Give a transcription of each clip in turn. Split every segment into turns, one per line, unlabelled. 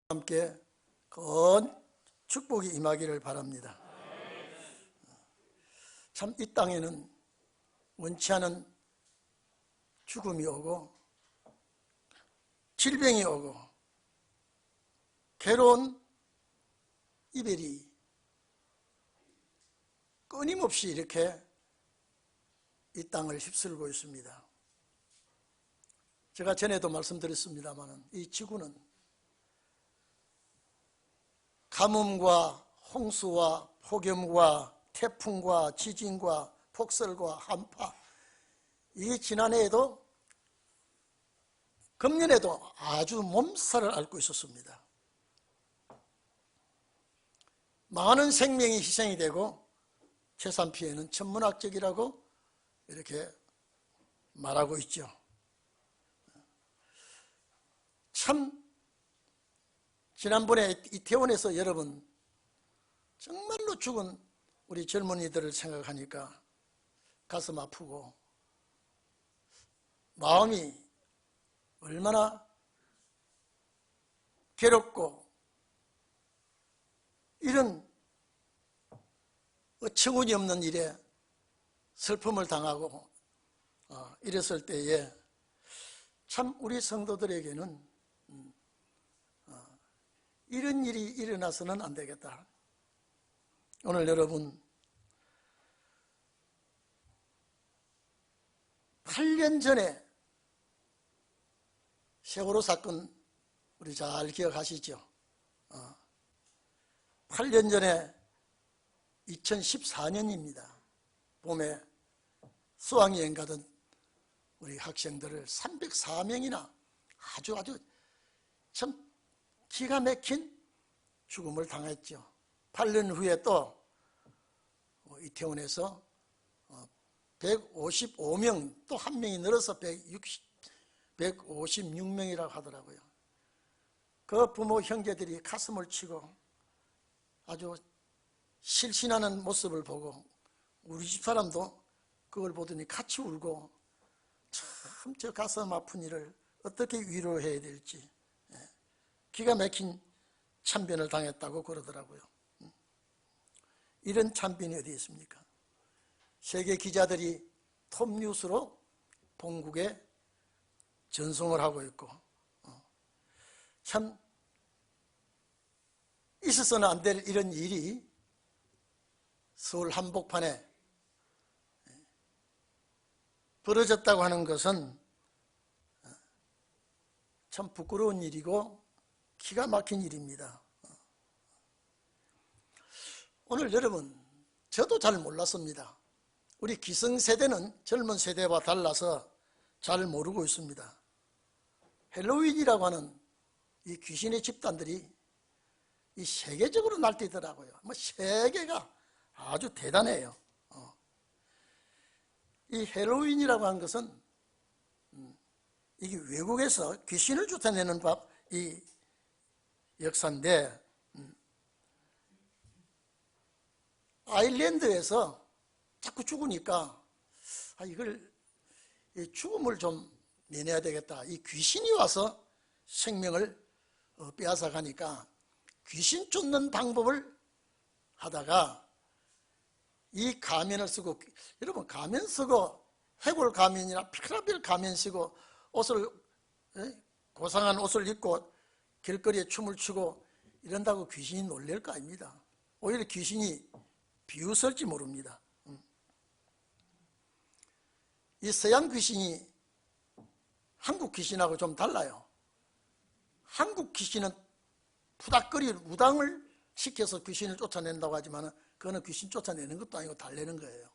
함께 큰 축복이 임하기를 바랍니다. 참 이 땅에는 원치 않은 죽음이 오고 질병이 오고 괴로운 이별이 끊임없이 이렇게 이 땅을 휩쓸고 있습니다. 제가 전에도 말씀드렸습니다만 이 지구는 가뭄과 홍수와 폭염과 태풍과 지진과 폭설과 한파, 이 지난해에도 금년에도 아주 몸살을 앓고 있었습니다. 많은 생명이 희생이 되고 재산 피해는 천문학적이라고 이렇게 말하고 있죠. 참 지난번에 이태원에서 여러분 정말로 죽은 우리 젊은이들을 생각하니까 가슴 아프고 마음이 얼마나 괴롭고 이런 어처구니 없는 일에 슬픔을 당하고 이랬을 때에 참 우리 성도들에게는 이런 일이 일어나서는 안 되겠다. 오늘 여러분 8년 전에 세월호 사건 우리 잘 기억하시죠? 8년 전에 2014년입니다. 봄에 수학여행 가던 우리 학생들을 304명이나 아주 참 기가 막힌 죽음을 당했죠. 8년 후에 또 이태원에서 155명 또 한 명이 늘어서 156명이라고 하더라고요. 그 부모 형제들이 가슴을 치고 아주 실신하는 모습을 보고 우리 집 사람도 그걸 보더니 같이 울고 참 저 가슴 아픈 일을 어떻게 위로해야 될지 기가 막힌 참변을 당했다고 그러더라고요. 이런 참변이 어디 있습니까? 세계 기자들이 톱뉴스로 본국에 전송을 하고 있고 참 있어서는 안 될 이런 일이 서울 한복판에 벌어졌다고 하는 것은 참 부끄러운 일이고 기가 막힌 일입니다. 오늘 여러분 저도 잘 몰랐습니다. 우리 기성세대는 젊은 세대와 달라서 잘 모르고 있습니다. 헬로윈이라고 하는 이 귀신의 집단들이 이 세계적으로 날뛰더라고요. 세계가 아주 대단해요. 이 헬로윈이라고 하는 것은 이게 외국에서 귀신을 쫓아내는 이 역사인데 아일랜드에서 자꾸 죽으니까 이걸 죽음을 좀 내내야 되겠다. 이 귀신이 와서 생명을 빼앗아 가니까 귀신 쫓는 방법을 하다가 이 가면을 쓰고, 여러분 가면 쓰고 해골 가면이나 피라빌 가면 쓰고 옷을 고상한 옷을 입고 길거리에 춤을 추고 이런다고 귀신이 놀랄 거 아닙니다. 오히려 귀신이 비웃을지 모릅니다. 이 서양 귀신이 한국 귀신하고 좀 달라요. 한국 귀신은 푸닥거리 무당을 시켜서 귀신을 쫓아낸다고 하지만 그거는 귀신 쫓아내는 것도 아니고 달래는 거예요.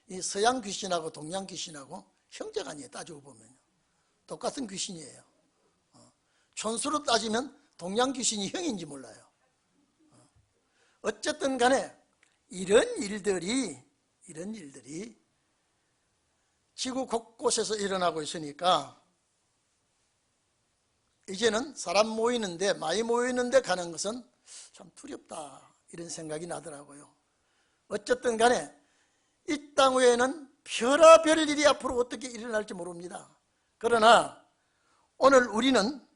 이 서양 귀신하고 동양 귀신하고 형제가 아니에요. 따지고 보면 똑같은 귀신이에요. 촌수로 따지면 동양 귀신이 형인지 몰라요. 어쨌든 간에 이런 일들이 지구 곳곳에서 일어나고 있으니까 이제는 사람 모이는데 많이 모이는데 가는 것은 참 두렵다 이런 생각이 나더라고요. 어쨌든 간에 이 땅 외에는 별의별 일이 앞으로 어떻게 일어날지 모릅니다. 그러나 오늘 우리는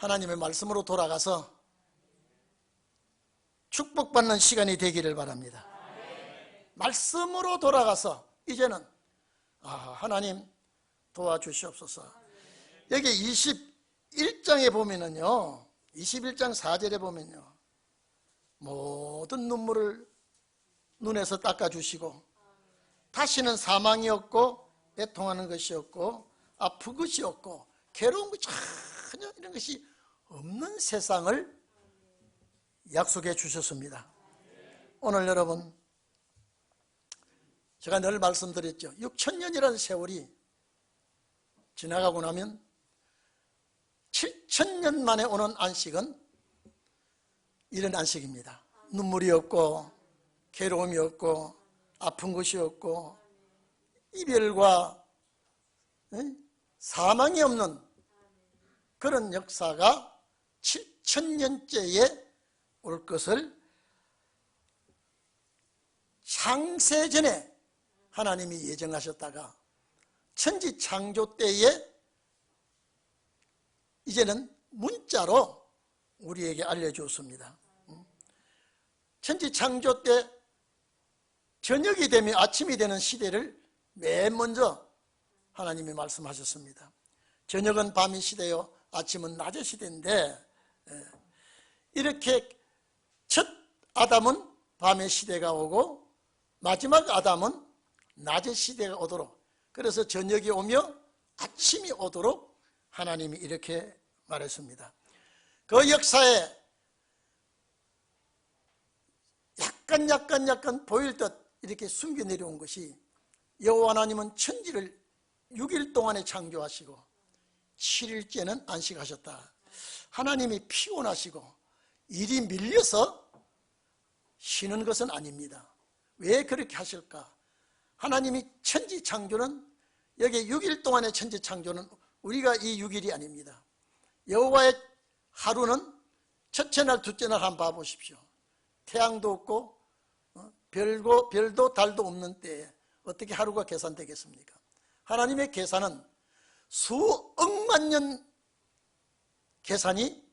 하나님의 말씀으로 돌아가서 축복받는 시간이 되기를 바랍니다. 말씀으로 돌아가서 이제는 하나님 도와주시옵소서. 여기 21장에 보면은요, 21장 4절에 보면요, 모든 눈물을 눈에서 닦아주시고 다시는 사망이 없고 애통하는 것이 없고 아픈 것이 없고 괴로운 것 전혀 이런 것이 없는 세상을 약속해 주셨습니다. 오늘 여러분, 제가 늘 말씀드렸죠. 6,000년이라는 세월이 지나가고 나면 7,000년 만에 오는 안식은 이런 안식입니다. 눈물이 없고 괴로움이 없고 아픈 것이 없고 이별과 사망이 없는 그런 역사가 7,000년째에 올 것을 창세전에 하나님이 예정하셨다가 천지 창조 때에 이제는 문자로 우리에게 알려주었습니다. 천지 창조 때 저녁이 되면 아침이 되는 시대를 맨 먼저 하나님이 말씀하셨습니다. 저녁은 밤의 시대요 아침은 낮의 시대인데, 이렇게 첫 아담은 밤의 시대가 오고 마지막 아담은 낮의 시대가 오도록, 그래서 저녁이 오며 아침이 오도록 하나님이 이렇게 말했습니다. 그 역사에 약간 보일 듯 이렇게 숨겨 내려온 것이, 여호와 하나님은 천지를 6일 동안에 창조하시고 7일째는 안식하셨다. 하나님이 피곤하시고 일이 밀려서 쉬는 것은 아닙니다. 왜 그렇게 하실까? 하나님이 천지 창조는, 여기 6일 동안의 천지 창조는 우리가 이 6일이 아닙니다. 여호와의 하루는 첫째 날 둘째 날 한번 봐보십시오. 태양도 없고 별도 달도 없는 때에 어떻게 하루가 계산되겠습니까? 하나님의 계산은 수억만 년 계산이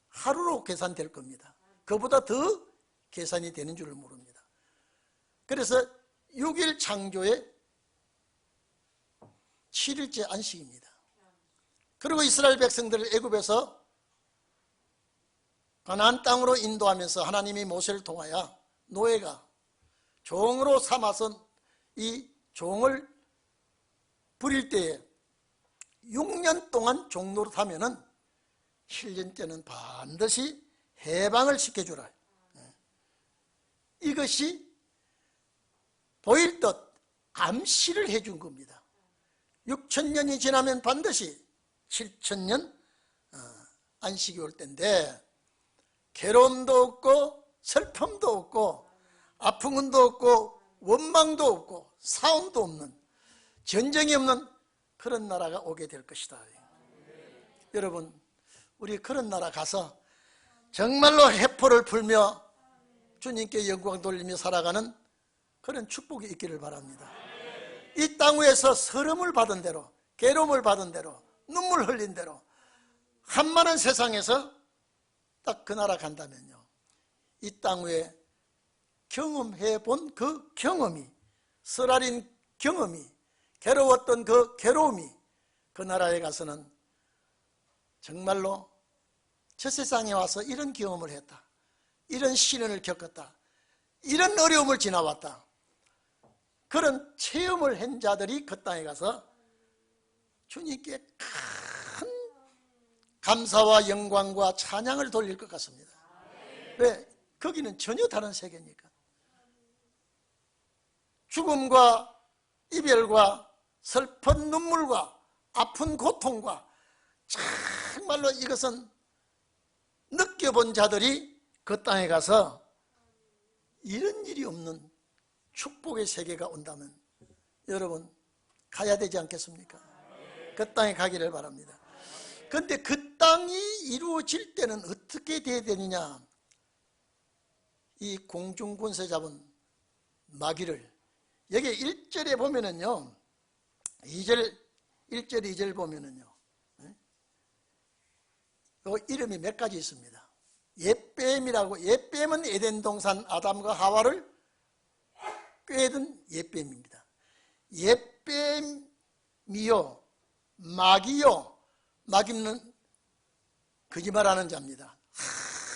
하루로 계산될 겁니다. 그보다 더 계산이 되는 줄을 모릅니다. 그래서 6일 창조의 7일째 안식입니다. 그리고 이스라엘 백성들을 애굽에서 가나안 땅으로 인도하면서 하나님이 모세를 통하여 노예가 종으로 삼아서 이 종을 부릴 때에 6년 동안 종노릇 하면은 7년째는 반드시 해방을 시켜주라. 이것이 보일 듯 암시를 해준 겁니다. 6,000년이 지나면 반드시 7,000년 안식이 올 때인데, 괴로움도 없고 슬픔도 없고 아픔도 없고 원망도 없고 싸움도 없는, 전쟁이 없는 그런 나라가 오게 될 것이다. 여러분, 우리 그런 나라 가서 정말로 해포를 불며 주님께 영광 돌리며 살아가는 그런 축복이 있기를 바랍니다. 이 땅 위에서 서름을 받은 대로, 괴로움을 받은 대로, 눈물 흘린 대로 한많은 세상에서 딱 그 나라 간다면요, 이 땅 위에 경험해 본 그 경험이, 쓰라린 경험이, 괴로웠던 그 괴로움이 그 나라에 가서는 정말로 저 세상에 와서 이런 경험을 했다, 이런 시련을 겪었다, 이런 어려움을 지나왔다, 그런 체험을 한 자들이 그 땅에 가서 주님께 큰 감사와 영광과 찬양을 돌릴 것 같습니다. 왜? 거기는 전혀 다른 세계니까. 죽음과 이별과 슬픈 눈물과 아픈 고통과 정말로 이것은 느껴본 자들이 그 땅에 가서 이런 일이 없는 축복의 세계가 온다면 여러분 가야 되지 않겠습니까? 그 땅에 가기를 바랍니다. 그런데 그 땅이 이루어질 때는 어떻게 돼야 되느냐? 이 공중권세 잡은 마귀를, 여기 1절에 보면은요, 1절 2절 보면은요, 그 이름이 몇 가지 있습니다. 옛뱀이라고, 옛뱀은 에덴 동산 아담과 하와를 꿰든 옛뱀입니다. 옛뱀이요, 마귀요, 마귀는 거짓말하는 자입니다.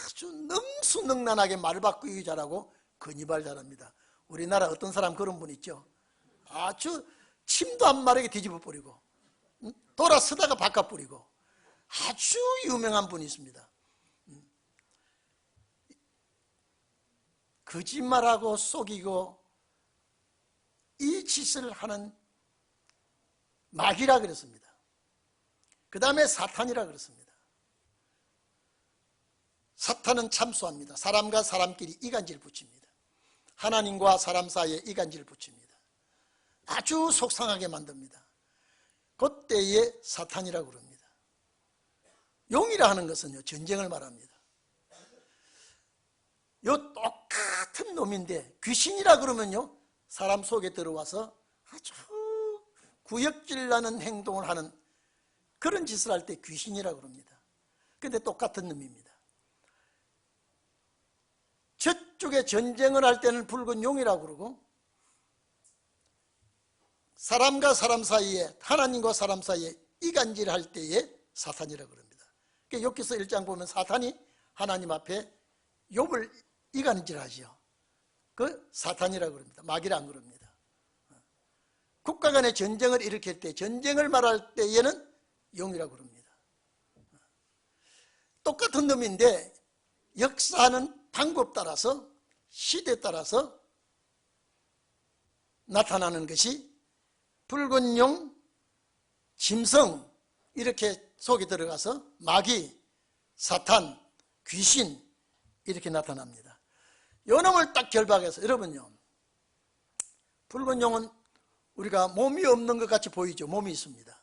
아주 능수능란하게 말 바꾸기 잘하고 거짓말 잘합니다. 우리나라 어떤 사람 그런 분 있죠. 아주 침도 안 마르게 뒤집어 버리고 돌아서다가 바꿔 버리고 아주 유명한 분이 있습니다. 거짓말하고 속이고 이 짓을 하는 마귀라 그랬습니다. 그 다음에 사탄이라 그랬습니다. 사탄은 참소합니다. 사람과 사람끼리 이간질 붙입니다. 하나님과 사람 사이에 이간질 붙입니다. 아주 속상하게 만듭니다. 그때에 사탄이라고 그럽니다. 용이라 하는 것은요, 전쟁을 말합니다. 요 똑같은 놈인데 귀신이라 그러면요, 사람 속에 들어와서 아주 구역질 나는 행동을 하는 그런 짓을 할 때 귀신이라 그럽니다. 근데 똑같은 놈입니다. 저쪽에 전쟁을 할 때는 붉은 용이라고 그러고, 사람과 사람 사이에, 하나님과 사람 사이에 이간질 할 때에 사탄이라고 그럽니다. 그러니까 욥기서 1장 보면 사탄이 하나님 앞에 욥을 이간질 하지요. 그 사탄이라고 그럽니다. 마귀라 안 그럽니다. 국가 간의 전쟁을 일으킬 때, 전쟁을 말할 때에는 용이라고 그럽니다. 똑같은 놈인데 역사하는 방법 따라서, 시대 따라서 나타나는 것이 붉은 용, 짐승 이렇게 속에 들어가서 마귀, 사탄, 귀신 이렇게 나타납니다. 요 놈을 딱 결박해서, 여러분요, 붉은 용은 우리가 몸이 없는 것 같이 보이죠. 몸이 있습니다.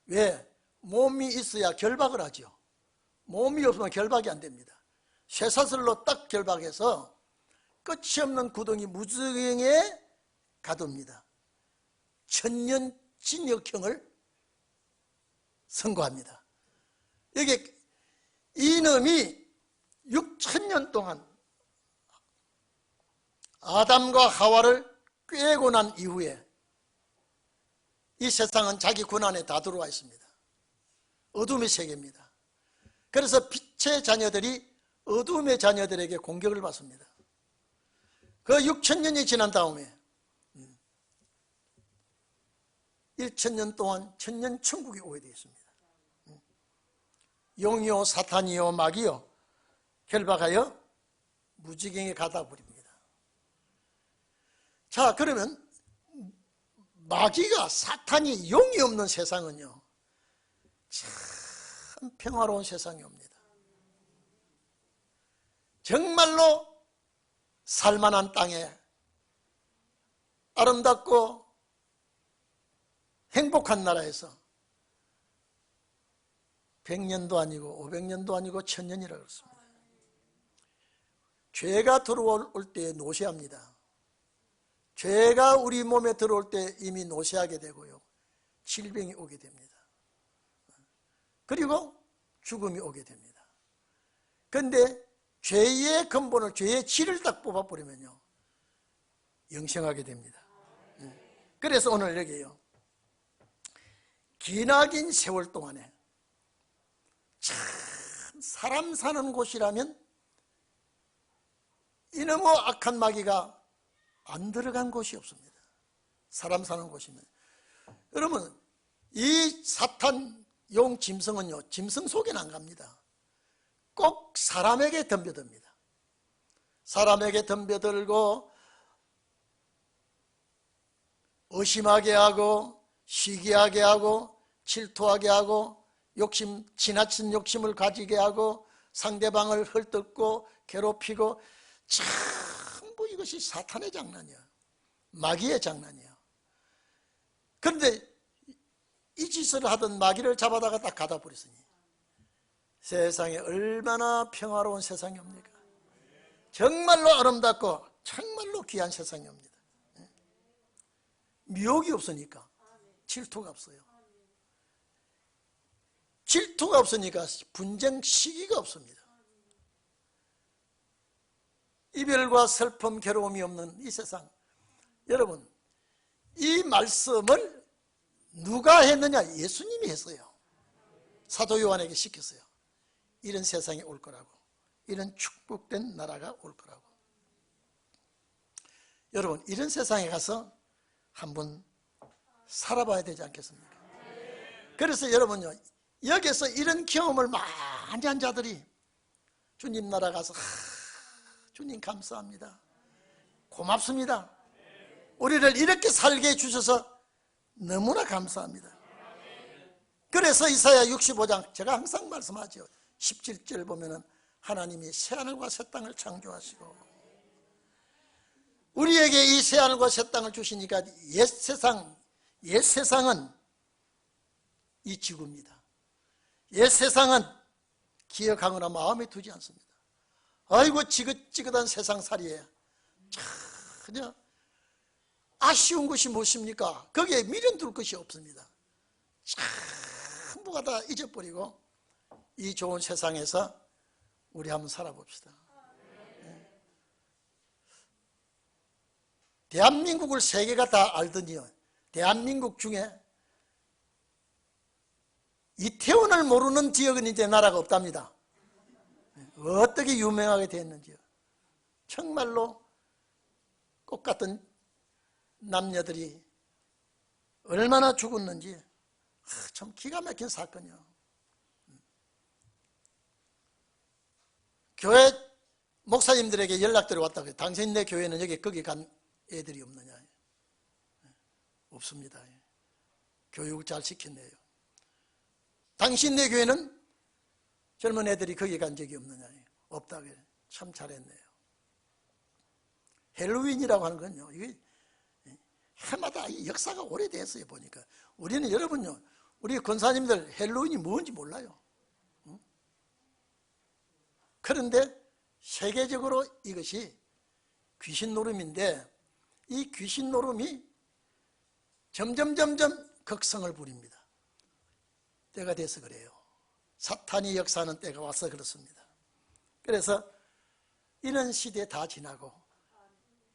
왜? 몸이 있어야 결박을 하죠. 몸이 없으면 결박이 안 됩니다. 쇠사슬로 딱 결박해서 끝이 없는 구덩이 무정에 가둡니다. 천년 징역형을 선고합니다. 여기 이놈이 6,000년 동안 아담과 하와를 꿰고 난 이후에 이 세상은 자기 권한에 다 들어와 있습니다. 어둠의 세계입니다. 그래서 빛의 자녀들이 어둠의 자녀들에게 공격을 받습니다. 그 6,000년이 지난 다음에 1,000년 동안 천년 천국이 오게 되어 있습니다. 용이요, 사탄이요, 마귀요 결박하여 무지경에 가다 버립니다. 자, 그러면 마귀가, 사탄이, 용이 없는 세상은요, 참 평화로운 세상이 옵니다. 정말로 살만한 땅에 아름답고 행복한 나라에서 100년도 아니고 500년도 아니고 1000년이라고 그랬습니다. 죄가 들어올 때 노쇠합니다. 죄가 우리 몸에 들어올 때 이미 노쇠하게 되고요, 질병이 오게 됩니다. 그리고 죽음이 오게 됩니다. 그런데 죄의 근본을, 죄의 질을 딱 뽑아버리면요, 영생하게 됩니다. 그래서 오늘 여기에요, 기나긴 세월 동안에 참 사람 사는 곳이라면 이놈의 악한 마귀가 안 들어간 곳이 없습니다. 사람 사는 곳이면. 여러분, 이 사탄, 용, 짐승은요, 짐승 속에는 안 갑니다. 꼭 사람에게 덤벼듭니다. 사람에게 덤벼들고 의심하게 하고 시기하게 하고 질투하게 하고 욕심, 지나친 욕심을 가지게 하고 상대방을 헐뜯고 괴롭히고, 전부 이것이 사탄의 장난이야. 마귀의 장난이야. 그런데 이 짓을 하던 마귀를 잡아다가 딱 가다 버렸으니 세상에 얼마나 평화로운 세상이 옵니까? 정말로 아름답고 정말로 귀한 세상이 옵니다. 미혹이 없으니까 질투가 없어요. 질투가 없으니까 분쟁 시기가 없습니다. 이별과 슬픔, 괴로움이 없는 이 세상, 여러분, 이 말씀을 누가 했느냐? 예수님이 했어요. 사도 요한에게 시켰어요. 이런 세상이 올 거라고, 이런 축복된 나라가 올 거라고. 여러분, 이런 세상에 가서 한번 살아봐야 되지 않겠습니까? 그래서 여러분요, 여기서 이런 경험을 많이 한 자들이 주님 나라 가서 주님 감사합니다, 고맙습니다, 우리를 이렇게 살게 해주셔서 너무나 감사합니다. 그래서 이사야 65장 제가 항상 말씀하죠. 17절 보면은 하나님이 새하늘과 새 땅을 창조하시고 우리에게 이 새하늘과 새 땅을 주시니까 옛 세상은 이 지구입니다. 옛 세상은 기억하거나 마음에 두지 않습니다. 아이고 지긋지긋한 세상살이에 전혀 아쉬운 것이 무엇입니까? 거기에 미련 둘 것이 없습니다. 전부가 다 잊어버리고 이 좋은 세상에서 우리 한번 살아봅시다. 대한민국을 세계가 다 알더니요, 대한민국 중에 이태원을 모르는 지역은 이제 나라가 없답니다. 어떻게 유명하게 됐는지요. 정말로 꽃같은 남녀들이 얼마나 죽었는지 참 기가 막힌 사건이요. 교회 목사님들에게 연락들이 왔다고 해요. 당신네 교회는 거기 간 애들이 없느냐? 없습니다. 교육을 잘 시켰네요. 당신네 교회는 젊은 애들이 거기 간 적이 없느냐? 없다고 해요. 참 잘했네요. 헬로윈이라고 하는 건요, 이게 해마다 역사가 오래됐어요. 보니까 우리는, 여러분요, 우리 권사님들 헬로윈이 뭔지 몰라요. 그런데 세계적으로 이것이 귀신 노름인데, 이 귀신 노름이 점점 극성을 부립니다. 때가 돼서 그래요. 사탄이 역사하는 때가 와서 그렇습니다. 그래서 이런 시대 다 지나고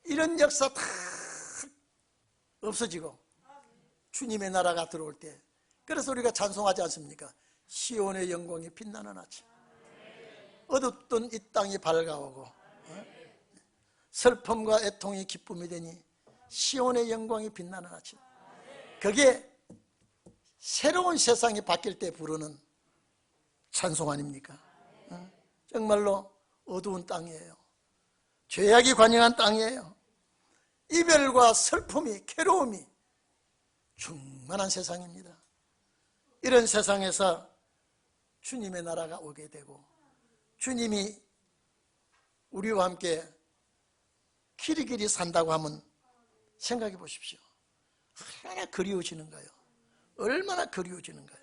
이런 역사 다 없어지고 주님의 나라가 들어올 때, 그래서 우리가 찬송하지 않습니까? 시온의 영광이 빛나는 아침, 어둡던 이 땅이 밝아오고 슬픔과 애통이 기쁨이 되니 시온의 영광이 빛나는 아침. 그게 새로운 세상이 바뀔 때 부르는 찬송 아닙니까? 정말로 어두운 땅이에요. 죄악이 관영한 땅이에요. 이별과 슬픔이, 괴로움이 충만한 세상입니다. 이런 세상에서 주님의 나라가 오게 되고 주님이 우리와 함께 길이길이 산다고 하면 생각해 보십시오. 얼마나 그리워지는가요? 얼마나 그리워지는가요?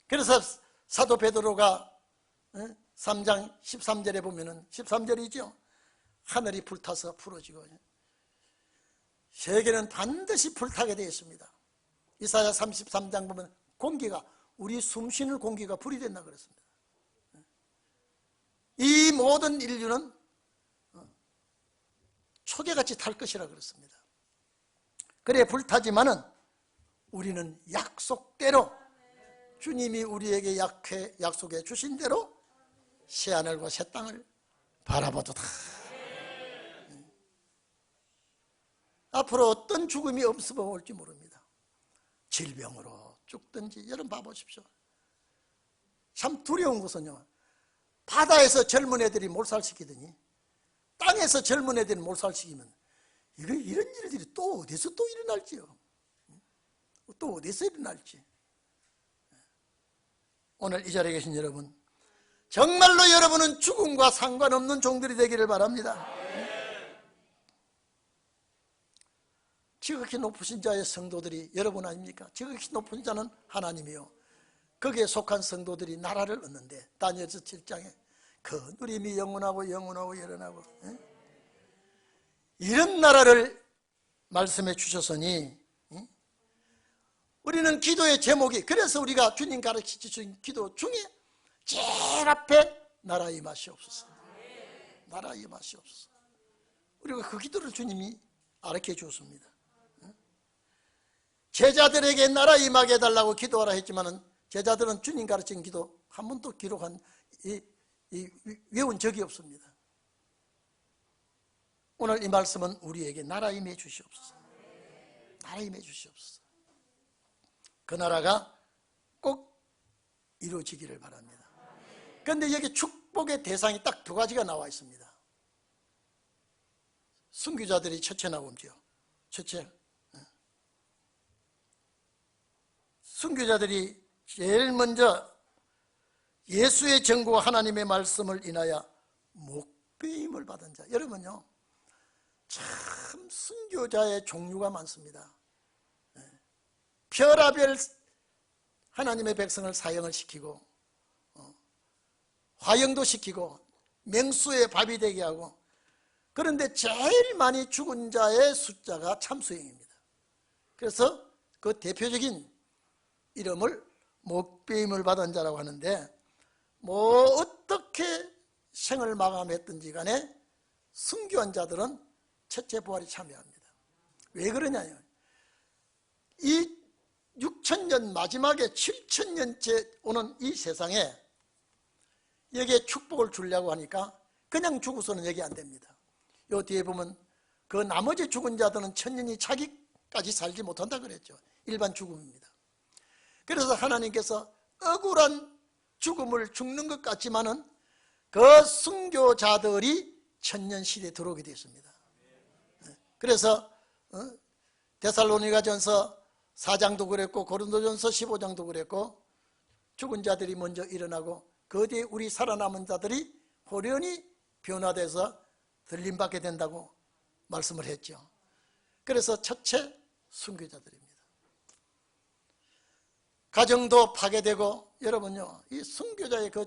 그래서 사도 베드로가 3장 13절에 보면은, 13절이죠. 하늘이 불타서 풀어지고 세계는 반드시 불타게 되어 있습니다. 이사야 33장 보면 공기가, 우리 숨쉬는 공기가 불이 된다 그랬습니다. 이 모든 인류는 초계같이 탈 것이라 그랬습니다. 그래 불타지만은 우리는 약속대로, 주님이 우리에게 약속해 주신 대로 새하늘과 새 땅을 바라보도다. 앞으로 어떤 죽음이 없으면 올지 모릅니다. 질병으로 죽든지. 여러분 봐보십시오. 참 두려운 것은요, 바다에서 젊은 애들이 몰살시키더니 땅에서 젊은 애들이 몰살시키면 이런 일들이 또 어디서 또 일어날지요. 또 어디서 일어날지. 오늘 이 자리에 계신 여러분, 정말로 여러분은 죽음과 상관없는 종들이 되기를 바랍니다. 지극히 높으신 자의 성도들이 여러분 아닙니까? 지극히 높은 자는 하나님이요, 거기에 속한 성도들이 나라를 얻는데, 다니엘서 7장에 그 누림이 영원하고 영원하고 영원하고, 이런 나라를 말씀해 주셨으니 우리는 기도의 제목이, 그래서 우리가 주님 가르치신 기도 중에 제일 앞에 나라 임하시옵소서, 나라 임하시옵소서. 우리가 그 기도를 주님이 가르쳐 주었습니다. 제자들에게 나라 임하게 해달라고 기도하라 했지만은 제자들은 주님 가르친 기도 한 번도 기록한 외운 적이 없습니다. 오늘 이 말씀은 우리에게 나라 임해 주시옵소서, 나라 임해 주시옵소서. 그 나라가 꼭 이루어지기를 바랍니다. 그런데 여기 축복의 대상이 딱 두 가지가 나와 있습니다. 순교자들이 첫째 나오죠. 첫째, 순교자들이 제일 먼저 예수의 정보와 하나님의 말씀을 인하여 목배임을 받은 자. 여러분요, 참 순교자의 종류가 많습니다. 별하별 하나님의 백성을 사형을 시키고 화형도 시키고 맹수의 밥이 되게 하고, 그런데 제일 많이 죽은 자의 숫자가 참수형입니다. 그래서 그 대표적인 이름을 목배임을 받은 자라고 하는데, 뭐 어떻게 생을 마감했든지 간에 순교한 자들은 첫째 부활에 참여합니다. 왜 그러냐요, 이 6,000년 마지막에 7,000년째 오는 이 세상에 여기에 축복을 주려고 하니까 그냥 죽어서는 여기 안 됩니다. 요 뒤에 보면 그 나머지 죽은 자들은 1,000년이 차기까지 살지 못한다 그랬죠. 일반 죽음입니다. 그래서 하나님께서 억울한 죽음을 죽는 것 같지만은 그 순교자들이 1,000년 시대에 들어오게 되었습니다. 그래서 데살로니가전서 4장도 그랬고 고린도전서 15장도 그랬고, 죽은 자들이 먼저 일어나고 그 뒤에 우리 살아남은 자들이 호련히 변화돼서 들림받게 된다고 말씀을 했죠. 그래서 첫째 순교자들입니다. 가정도 파괴되고, 여러분요, 이 순교자의 그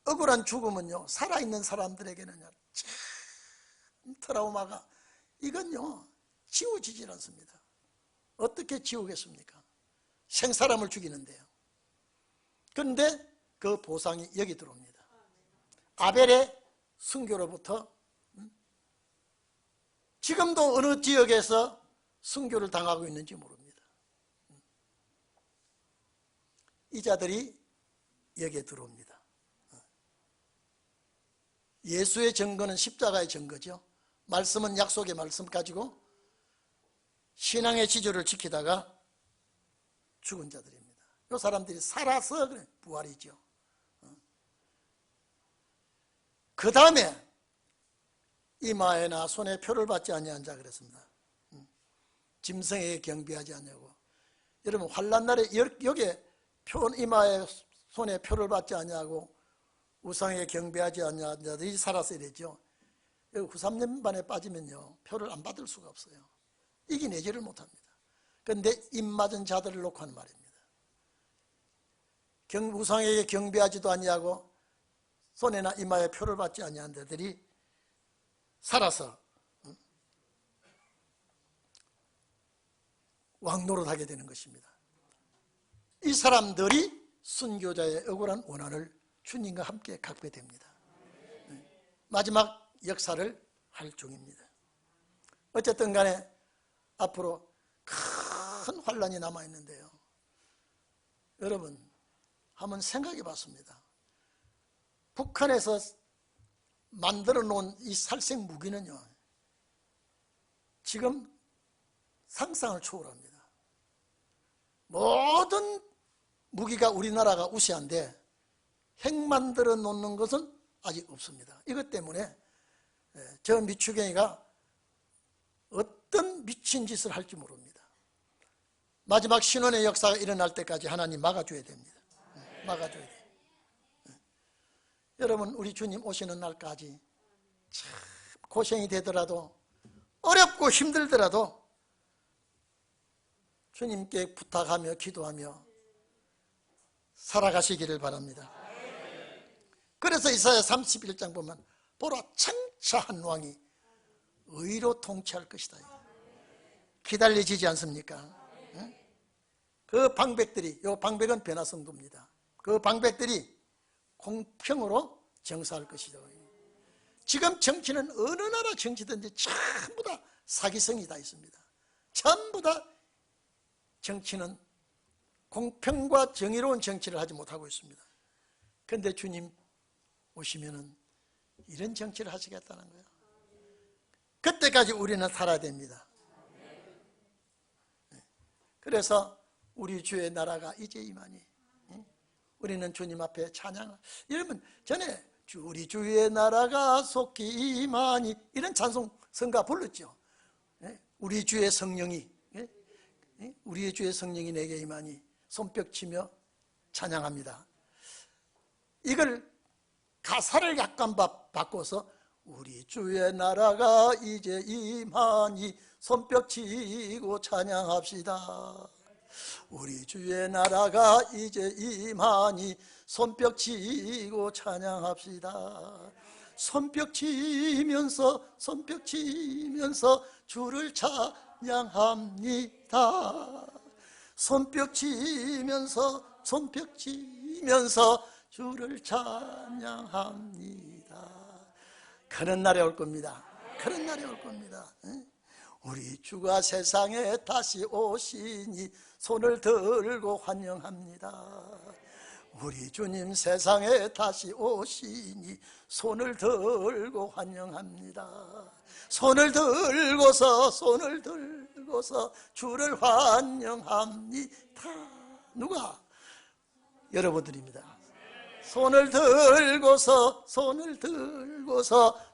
억울한 죽음은요, 살아있는 사람들에게는요, 참 트라우마가, 이건요 지워지질 않습니다. 어떻게 지우겠습니까? 생사람을 죽이는데요. 그런데 그 보상이 여기 들어옵니다. 아벨의 순교로부터 지금도 어느 지역에서 순교를 당하고 있는지 모릅니다. 이 자들이 여기에 들어옵니다. 예수의 증거는 십자가의 증거죠. 말씀은 약속의 말씀 가지고 신앙의 지조를 지키다가 죽은 자들입니다. 이 사람들이 살아서 부활이죠. 그 다음에 이마에나 손에 표를 받지 아니한 자 그랬습니다. 짐승에게 경배하지 않냐고. 여러분, 환난 날에 여기에 이마에 손에 표를 받지 아니하고 우상에게 경배하지 않냐는 자들이 살아서 이랬죠. 여기 후삼년반에 빠지면요, 표를 안 받을 수가 없어요. 이겨내지를 못합니다. 그런데 입 맞은 자들을 놓고 하는 말입니다. 우상에게 경배하지도 아니하고 손에나 이마에 표를 받지 아니한 자들이 살아서 왕노릇하게 되는 것입니다. 이 사람들이 순교자의 억울한 원한을 주님과 함께 갖게 됩니다. 마지막 역사를 할 중입니다. 어쨌든 간에 앞으로 큰 환란이 남아있는데요, 여러분 한번 생각해 봤습니다. 북한에서 만들어 놓은 이 살생 무기는요, 지금 상상을 초월합니다. 모든 무기가 우리나라가 우세한데 핵 만들어 놓는 것은 아직 없습니다. 이것 때문에 저 미추경이가 어떤 미친 짓을 할지 모릅니다. 마지막 신원의 역사가 일어날 때까지 하나님 막아줘야 됩니다. 막아줘야 돼요. 여러분, 우리 주님 오시는 날까지 참 고생이 되더라도, 어렵고 힘들더라도 주님께 부탁하며 기도하며 살아가시기를 바랍니다. 그래서 이사야 31장 보면 보라, 창차한 왕이 의로 통치할 것이다. 기다려지지 않습니까? 그 방백들이, 요 방백은 변화성도입니다. 그 방백들이 공평으로 정사할 것이다. 지금 정치는 어느 나라 정치든지 전부 다 사기성이 다 있습니다. 전부 다 정치는 공평과 정의로운 정치를 하지 못하고 있습니다. 그런데 주님 오시면은 이런 정치를 하시겠다는 거예요. 그때까지 우리는 살아야 됩니다. 그래서 우리 주의 나라가 이제 임하니 우리는 주님 앞에 찬양. 여러분 전에 우리 주의 나라가 속히 임하니 이런 찬송 성가 불렀죠. 우리 주의 성령이 우리의 주의 성령이 내게 임하니 손뼉치며 찬양합니다. 이걸 가사를 약간 바꿔서 우리 주의 나라가 이제 임하니 손뼉치고 찬양합시다. 우리 주의 나라가 이제 임하니 손뼉치고 찬양합시다. 손뼉치면서 주를 찬양합니다. 손뼉치면서 주를 찬양합니다. 그런 날이 올 겁니다. 그런 날이 올 겁니다. 우리 주가 세상에 다시 오시니 손을 들고 환영합니다. 우리 주님 세상에 다시 오시니 손을 들고 환영합니다. 손을 들고서 주를 환영합니다. 누가? 여러분들입니다. 손을 들고서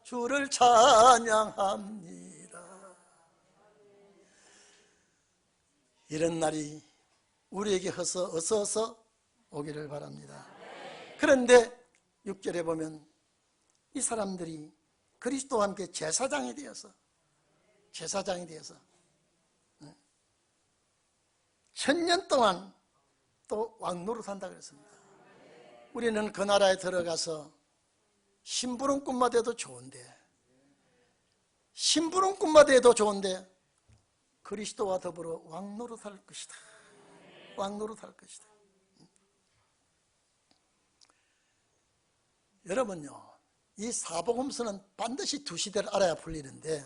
주를 찬양합니다. 이런 날이 우리에게 어서 오기를 바랍니다. 그런데 6절에 보면 이 사람들이 그리스도와 함께 제사장이 되어서 1000년 동안 또 왕노릇 한다 그랬습니다. 우리는 그 나라에 들어가서 심부름꾼만 돼도 좋은데 그리스도와 더불어 왕노릇 할 것이다. 여러분요, 이 사복음서는 반드시 두 시대를 알아야 풀리는데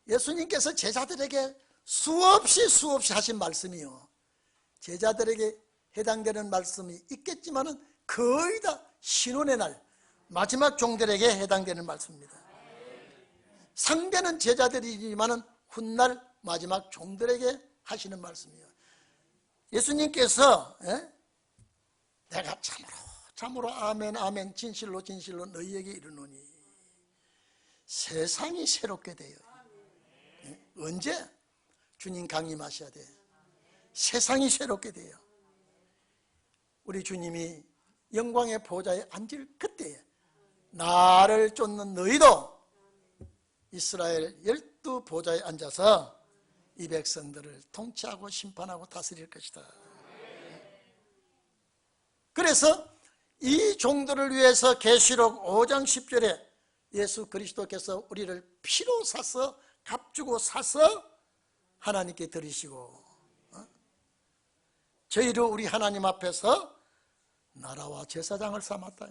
예수님께서 제자들에게 수없이 하신 말씀이요, 제자들에게 해당되는 말씀이 있겠지만은 거의 다 신혼의 날 마지막 종들에게 해당되는 말씀입니다. 상대는 제자들이지만은 훗날 마지막 종들에게 하시는 말씀이에요. 예수님께서 내가 참으로 아멘 진실로 너희에게 이르노니 세상이 새롭게 돼요. 언제? 주님 강림하셔야 돼. 세상이 새롭게 돼요. 우리 주님이 영광의 보좌에 앉을 그때에 나를 쫓는 너희도 이스라엘 12 보좌에 앉아서 이 백성들을 통치하고 심판하고 다스릴 것이다. 그래서 이 종들을 위해서 계시록 5장 10절에 예수 그리스도께서 우리를 피로 사서 값주고 사서 하나님께 드리시고 저희를 우리 하나님 앞에서 나라와 제사장을 삼았다.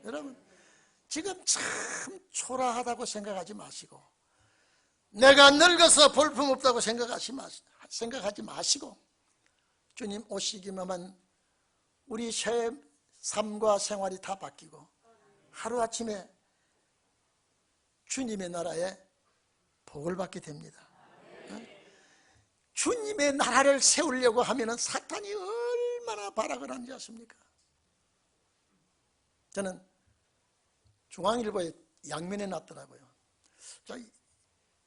여러분 지금 참 초라하다고 생각하지 마시고, 내가 늙어서 볼품없다고 생각하지 마시고, 주님 오시기만 우리 삶과 생활이 다 바뀌고 하루아침에 주님의 나라에 복을 받게 됩니다. 주님의 나라를 세우려고 하면 사탄이 얼마나 발악을 하는지 아십니까? 저는 중앙일보에 양면에 났더라고요.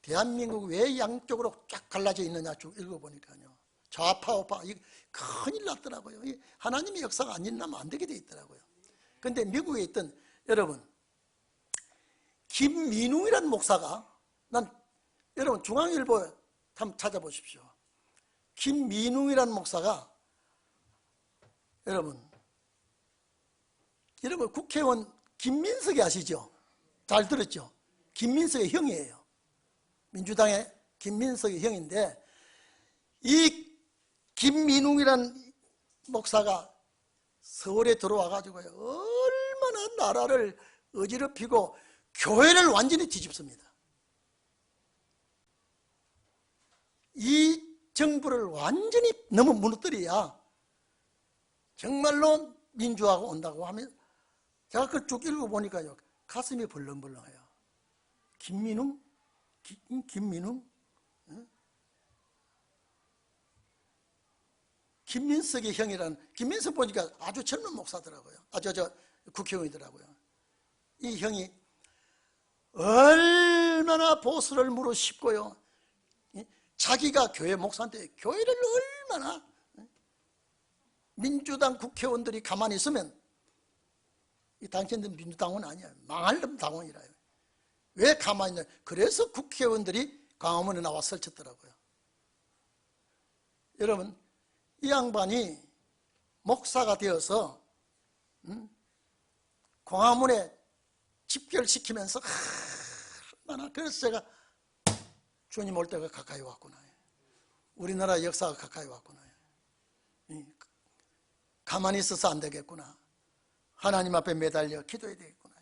대한민국 왜 양쪽으로 쫙 갈라져 있느냐 쭉 읽어보니까요, 좌파 우파 큰일 났더라고요. 하나님의 역사가 안 일어나면 안 되게 돼 있더라고요. 그런데 미국에 있던 여러분 김민웅이라는 목사가, 여러분 중앙일보에 한번 찾아보십시오. 김민웅이라는 목사가 여러분 국회의원 김민석이 아시죠? 잘 들었죠? 김민석의 형이에요. 민주당의 김민석의 형인데 이 김민웅이라는 목사가 서울에 들어와 가지고요, 얼마나 나라를 어지럽히고 교회를 완전히 뒤집습니다. 이 정부를 완전히 너무 무너뜨려야 정말로 민주화가 온다고 하면, 제가 그 쭉 읽어보니까요, 가슴이 벌렁벌렁해요. 김민웅? 김민웅? 김민석의 형이라는, 김민석 보니까 아주 젊은 목사더라고요. 국회의원이더라고요. 이 형이 얼마나 보수를 물어씹고요, 자기가 교회 목사인데 교회를 얼마나, 민주당 국회의원들이 가만히 있으면 이 당신들 민주당원 아니야, 망할 놈 당원이라요. 왜 가만히 있냐. 그래서 국회의원들이 광화문에 나와 설쳤더라고요. 여러분, 이 양반이 목사가 되어서 광화문에 집결시키면서 얼마나, 그래서 제가 주님 올 때가 가까이 왔구나, 우리나라 역사가 가까이 왔구나, 가만히 있어서 안 되겠구나, 하나님 앞에 매달려 기도해야 되겠구나.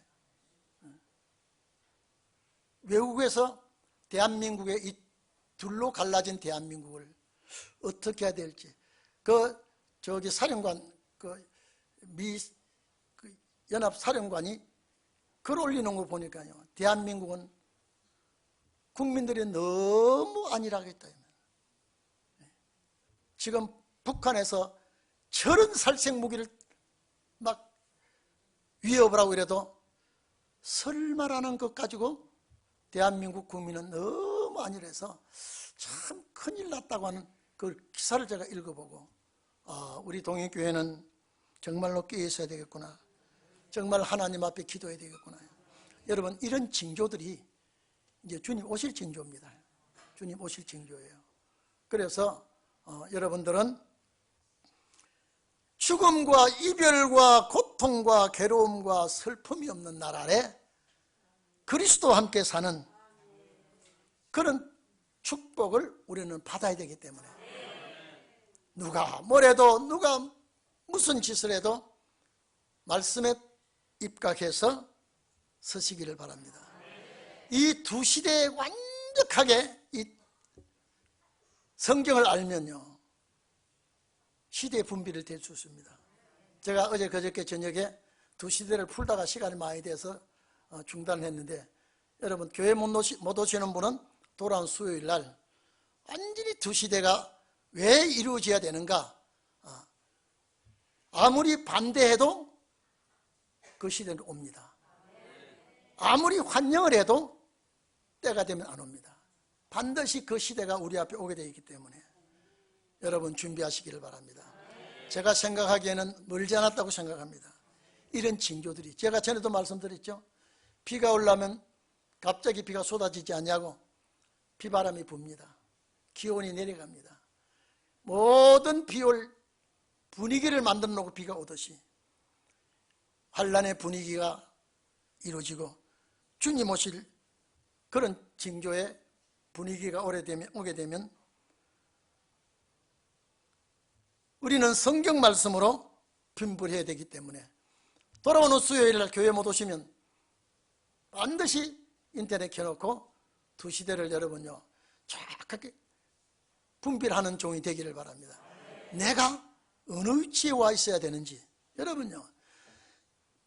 외국에서 대한민국의 이 둘로 갈라진 대한민국을 어떻게 해야 될지, 저기 사령관, 연합 사령관이 글 올리는 거 보니까요, 대한민국은 국민들이 너무 안일하게 했다. 지금 북한에서 저런 살생 무기를 막 위협을 하고 이래도 설마라는 것 가지고 대한민국 국민은 너무 안일해서 참 큰일 났다고 하는 그 기사를 제가 읽어보고, 우리 동행교회는 정말로 깨어 있어야 되겠구나, 정말 하나님 앞에 기도해야 되겠구나. 여러분, 이런 징조들이 이제 주님 오실 징조입니다. 주님 오실 징조예요. 그래서 여러분들은 죽음과 이별과 고통과 괴로움과 슬픔이 없는 나라에 그리스도와 함께 사는 그런 축복을 우리는 받아야 되기 때문에, 누가 뭐래도, 누가 무슨 짓을 해도 말씀에 입각해서 서시기를 바랍니다. 이 두 시대에 완벽하게 이 성경을 알면요, 시대의 분비를 댈 수 있습니다. 제가 어제 그저께 저녁에 두 시대를 풀다가 시간이 많이 돼서 중단했는데, 여러분, 교회 못 오시는 분은 돌아온 수요일 날 완전히 두 시대가 왜 이루어져야 되는가, 아무리 반대해도 그 시대는 옵니다. 아무리 환영을 해도 때가 되면 안 옵니다. 반드시 그 시대가 우리 앞에 오게 되어 있기 때문에 여러분 준비하시기를 바랍니다. 제가 생각하기에는 멀지 않았다고 생각합니다. 이런 징조들이, 제가 전에도 말씀드렸죠, 비가 오려면 갑자기 비가 쏟아지지 않냐고, 비바람이 붑니다. 기온이 내려갑니다. 모든 비올 분위기를 만들어 놓고 비가 오듯이 환란의 분위기가 이루어지고 주님 오실 그런 징조의 분위기가 오게 되면 우리는 성경 말씀으로 분별해야 되기 때문에, 돌아오는 수요일날 교회 못 오시면 반드시 인터넷 켜놓고 두 시대를 여러분요 정확하게 분별하는 종이 되기를 바랍니다. 내가 어느 위치에 와 있어야 되는지, 여러분요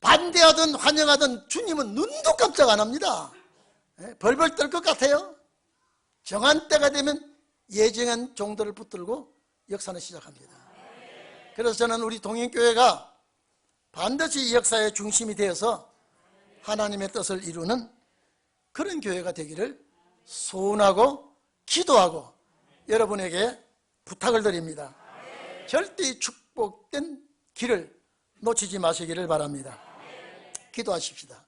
반대하든 환영하든 주님은 눈도 깜짝 안 합니다. 벌벌 떨 것 같아요. 정한 때가 되면 예정한 종들을 붙들고 역사는 시작합니다. 그래서 저는 우리 동행교회가 반드시 이 역사의 중심이 되어서 하나님의 뜻을 이루는 그런 교회가 되기를 소원하고 기도하고 여러분에게 부탁을 드립니다. 절대 이 축복된 길을 놓치지 마시기를 바랍니다. 기도하십시다.